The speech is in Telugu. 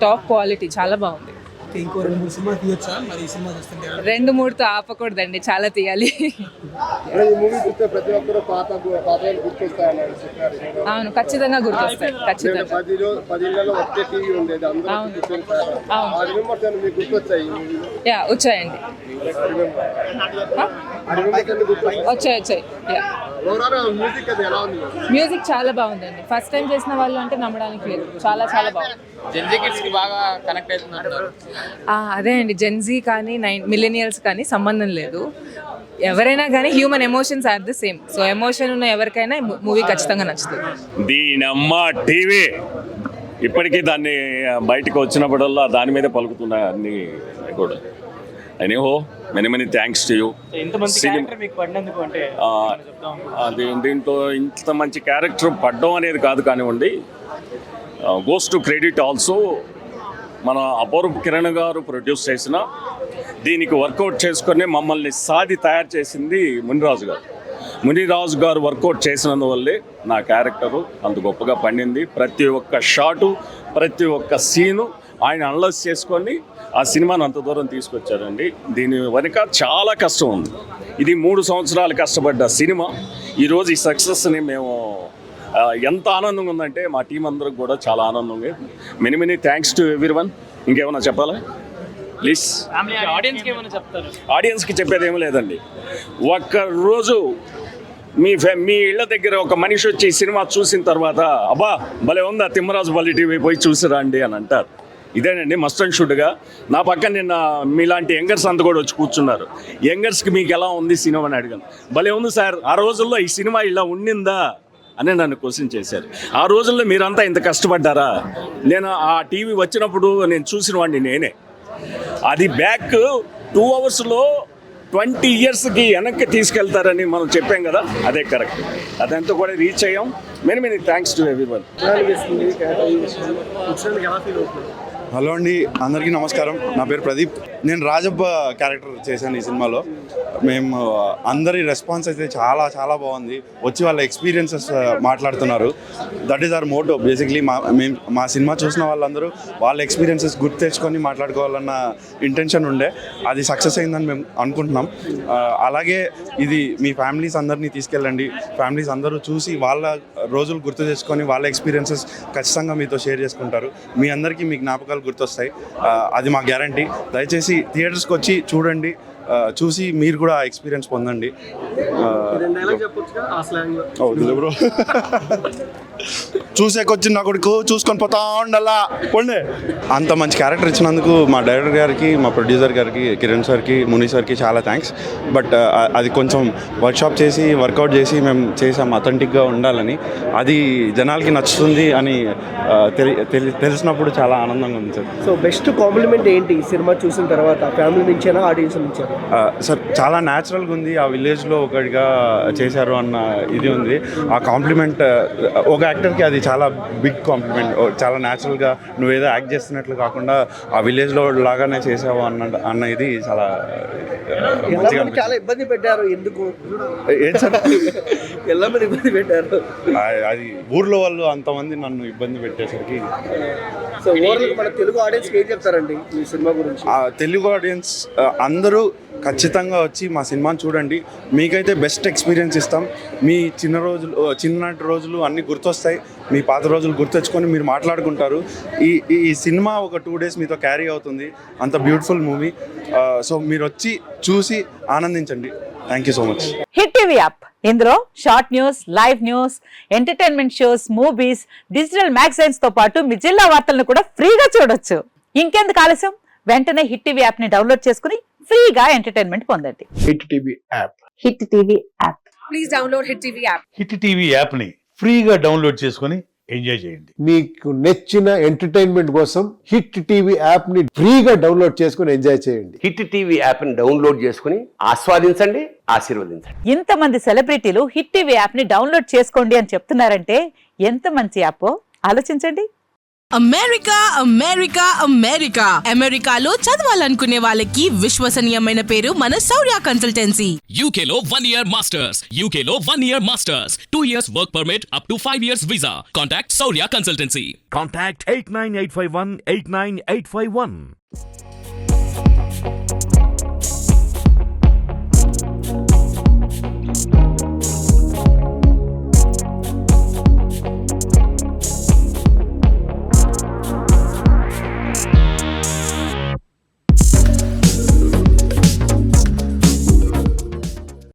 టాప్ క్వాలిటీ, చాలా బాగుంది. ఇంకో 2-3 సినిమా తీయొచ్చా మరి ఈ సినిమా చూస్తుంటే? 2-3తో ఆపకూడదండి, చాలా తీయాలి. ఈ మూవీ చూస్తే ప్రతి ఒక్కరు పాతలు గుర్తొస్తాయన్నారు చెప్పారు. అవును, ఖచ్చితంగా గుర్తొస్తాయి, ఖచ్చితంగా. 10 ఇళ్లలో ఒకే టీవీ ఉండేది, అందరూ చూసారు. ఆ రిమెంబర్స్ ఏమైనా మీకు గుర్తొచ్చాయి ఈ మూవీలో? యా, వచ్చాయండి, వచ్చాయి. యా, ఓవరాల్ మ్యూజిక్ అది ఎలా ఉంది? మ్యూజిక్ చాలా బాగుందండి. ఫస్ట్ టైం చేసిన వాళ్ళు అంటే నమ్మడానికి లేదు, చాలా చాలా బాగుంది. జెన్జీ కిడ్స్ కి బాగా కనెక్ట్ అవుతున్నారు. అదే అండి, జెన్జీ కానీ మిలీనియల్స్ కానీ సంబంధం లేదు. ఎవరైనా కానీ human emotions are the same. So emotion ఉన్న ఎవరికైనా మూవీ ఖచ్చితంగా నచ్చుతుంది. దీనమ్మ టీవీ ఇప్పటికీ దాన్ని బయటకు వచ్చినప్పుడల్లా దాని మీదే పలుకుతున్నాయి అన్ని కూడా. Anyhow many thanks to you. అది దీంట్లో ఇంత మంచి క్యారెక్టర్ పడ్డం అనేది కాదు కానివ్వండి, గోస్ టు క్రెడిట్ ఆల్సో మన అపూర్వ కిరణ్ గారు ప్రొడ్యూస్ చేసిన, దీనికి వర్కౌట్ చేసుకొని మమ్మల్ని తయారు చేసింది మునిరాజు గారు వర్కౌట్ చేసినందువల్లే నా క్యారెక్టరు అంత గొప్పగా పండింది. ప్రతి ఒక్క షాటు, ప్రతి ఒక్క సీను ఆయన అనలైజ్ చేసుకొని ఆ సినిమాను అంత దూరం తీసుకొచ్చారండి. దీని వెనుక చాలా కష్టం ఉంది. ఇది 3 సంవత్సరాలు కష్టపడ్డ సినిమా. ఈరోజు ఈ సక్సెస్ని మేము ఎంత ఆనందంగా ఉందంటే మా టీం అందరికి కూడా చాలా ఆనందంగా. Many thanks to everyone. ఇంకేమైనా చెప్పాలా ప్లీజ్? ఆడియన్స్కి చెప్పేది ఏమీ లేదండి. ఒక్కరోజు మీ ఇళ్ళ దగ్గర ఒక మనిషి వచ్చి ఈ సినిమా చూసిన తర్వాత అబ్బా భలే ఉందా తిమ్మరాజు బల్లి టీవీ పోయి చూసిరండి అని అంటారు. ఇదేనండి మస్ట్ అండ్ షుడ్గా. నా పక్కన నిన్న మీలాంటి యంగర్స్ అంతా కూడా వచ్చి కూర్చున్నారు. యంగర్స్కి మీకు ఎలా ఉంది సినిమా అని అడిగాను. భలే ఉంది సార్, ఆ రోజుల్లో ఈ సినిమా ఇలా ఉండిందా అని నన్ను క్వశ్చన్ చేశారు. ఆ రోజుల్లో మీరంతా ఇంత కష్టపడ్డారా? నేను ఆ టీవీ వచ్చినప్పుడు నేను చూసిన వాడిని నేనే. అది బ్యాక్ 2 అవర్స్లో 20 ఇయర్స్కి వెనక్కి తీసుకెళ్తారని మనం చెప్పాం కదా, అదే కరెక్ట్. అదంతా కూడా రీచ్ అయ్యాం. Many thanks to everyone. Hello అండి, అందరికీ నమస్కారం. నా పేరు ప్రదీప్. నేను రాజబ్బ క్యారెక్టర్ చేశాను ఈ సినిమాలో. మేము అందరి రెస్పాన్స్ అయితే చాలా చాలా బాగుంది. వచ్చి వాళ్ళ ఎక్స్పీరియన్సెస్ మాట్లాడుతున్నారు. That is our motto basically. మా సినిమా చూసిన వాళ్ళందరూ వాళ్ళ ఎక్స్పీరియన్సెస్ గుర్తు తెచ్చుకొని మాట్లాడుకోవాలన్న ఇంటెన్షన్ ఉండే. అది సక్సెస్ అయిందని మేము అనుకుంటున్నాం. అలాగే ఇది మీ ఫ్యామిలీస్ అందరినీ తీసుకెళ్ళండి. ఫ్యామిలీస్ అందరూ చూసి వాళ్ళ రోజులు గుర్తు తెచ్చుకొని వాళ్ళ ఎక్స్పీరియన్సెస్ ఖచ్చితంగా మీతో షేర్ చేసుకుంటారు. మీ అందరికీ మీ జ్ఞాపకాలు గుర్తొస్తాయి. అది మా గ్యారంటీ. దయచేసి థియేటర్స్కి వచ్చి చూడండి, చూసి మీరు కూడా ఎక్స్పీరియన్స్ పొందండి. బ్రో చూసేకొచ్చి నా కొడుకు చూసుకొని పోతా ఉండాలా పోండే. అంత మంచి క్యారెక్టర్ ఇచ్చినందుకు మా డైరెక్టర్ గారికి, మా ప్రొడ్యూసర్ గారికి, కిరణ్ సార్కి, ముని సార్కి చాలా థ్యాంక్స్. బట్ అది కొంచెం వర్క్షాప్ చేసి వర్కౌట్ చేసి మేము చేసాం అథెంటిక్గా ఉండాలని. అది జనాలకి నచ్చుతుంది అని తెలిసినప్పుడు చాలా ఆనందంగా ఉంది సార్. సో బెస్ట్ కాంప్లిమెంట్ ఏంటి ఈ సినిమా చూసిన తర్వాత? ఫ్యామిలీ నుంచేనా, ఆడియన్స్ నుంచేనా? సార్ చాలా న్యాచురల్గా ఉంది. ఆ విలేజ్లో ఒకటిగా చేశారు అన్న ఇది ఉంది. ఆ కాంప్లిమెంట్ ఒక యాక్టర్కి అది చాలా బిగ్ కాంప్లిమెంట్. చాలా న్యాచురల్గా నువ్వేదో యాక్ట్ చేస్తున్నట్లు కాకుండా ఆ విలేజ్లో లాగానే చేసావు అన్న ఇది చాలా చాలా ఇబ్బంది పెట్టారు. ఎందుకు ఏంటి సార్? ఎలా మంది ఇబ్బంది పెట్టారు? అది ఊర్లో వాళ్ళు అంతమంది నన్ను ఇబ్బంది పెట్టేసరికి. సో ఓవరాల్ మన తెలుగు ఆడియన్స్కి ఏం చెప్తారండి ఈ సినిమా గురించి? తెలుగు ఆడియన్స్ అందరూ ఖచ్చితంగా వచ్చి మా సినిమాని చూడండి. మీకైతే బెస్ట్ ఎక్స్పీరియన్స్ ఇస్తాం. మీ చిన్ననాటి రోజులు అన్నీ గుర్తొస్తాయి. మీ పాత రోజులు గుర్తొచ్చుకొని మీరు మాట్లాడుకుంటారు. ఈ సినిమా ఒక 2 days మీతో క్యారీ అవుతుంది. అంత బ్యూటిఫుల్ మూవీ. సో మీరు వచ్చి చూసి ఆనందించండి. Thank you so much. Hit TV app, ఇందులో short news, live news, entertainment shows, movies, digital magazines తో పాటు మీ జిల్లా వార్తలను కూడా ఫ్రీగా చూడొచ్చు. ఇంకెందుకు ఆలస్యం? వెంటనే హిట్ టీవీ యాప్ ని డౌన్లోడ్ చేసుకుని ఫ్రీగా ఎంటర్టైన్మెంట్ పొందండి. Hit TV app. Hit TV app. Please download hit TV app. Hit TV app ని ఫ్రీగా డౌన్లోడ్ చేసుకుని ఎంజాయ్ చేయండి. మీకు నచ్చిన ఎంటర్టైన్మెంట్ కోసం హిట్ టీవీ యాప్ ని ఫ్రీగా డౌన్లోడ్ చేసుకుని ఎంజాయ్ చేయండి. హిట్ టీవీ యాప్ ని డౌన్లోడ్ చేసుకుని ఆస్వాదించండి, ఆశీర్వదించండి. ఇంతమంది సెలబ్రిటీలు హిట్ టీవీ యాప్ ని డౌన్లోడ్ చేసుకోండి అని చెప్తున్నారంటే ఎంత మంచి యాప్ ఆలోచించండి. అమెరికా అమెరికా అమెరికా అమెరికాలో చదవాలనుకునే వాళ్ళకి విశ్వసనీయమైన పేరు మన శౌర్య కన్సల్టెన్సీ. UK లో 1 year masters, UK లో 1 year masters, 2 years work permit up to 5 years visa. Contact Saurya Consultancy. Contact 89851 89851.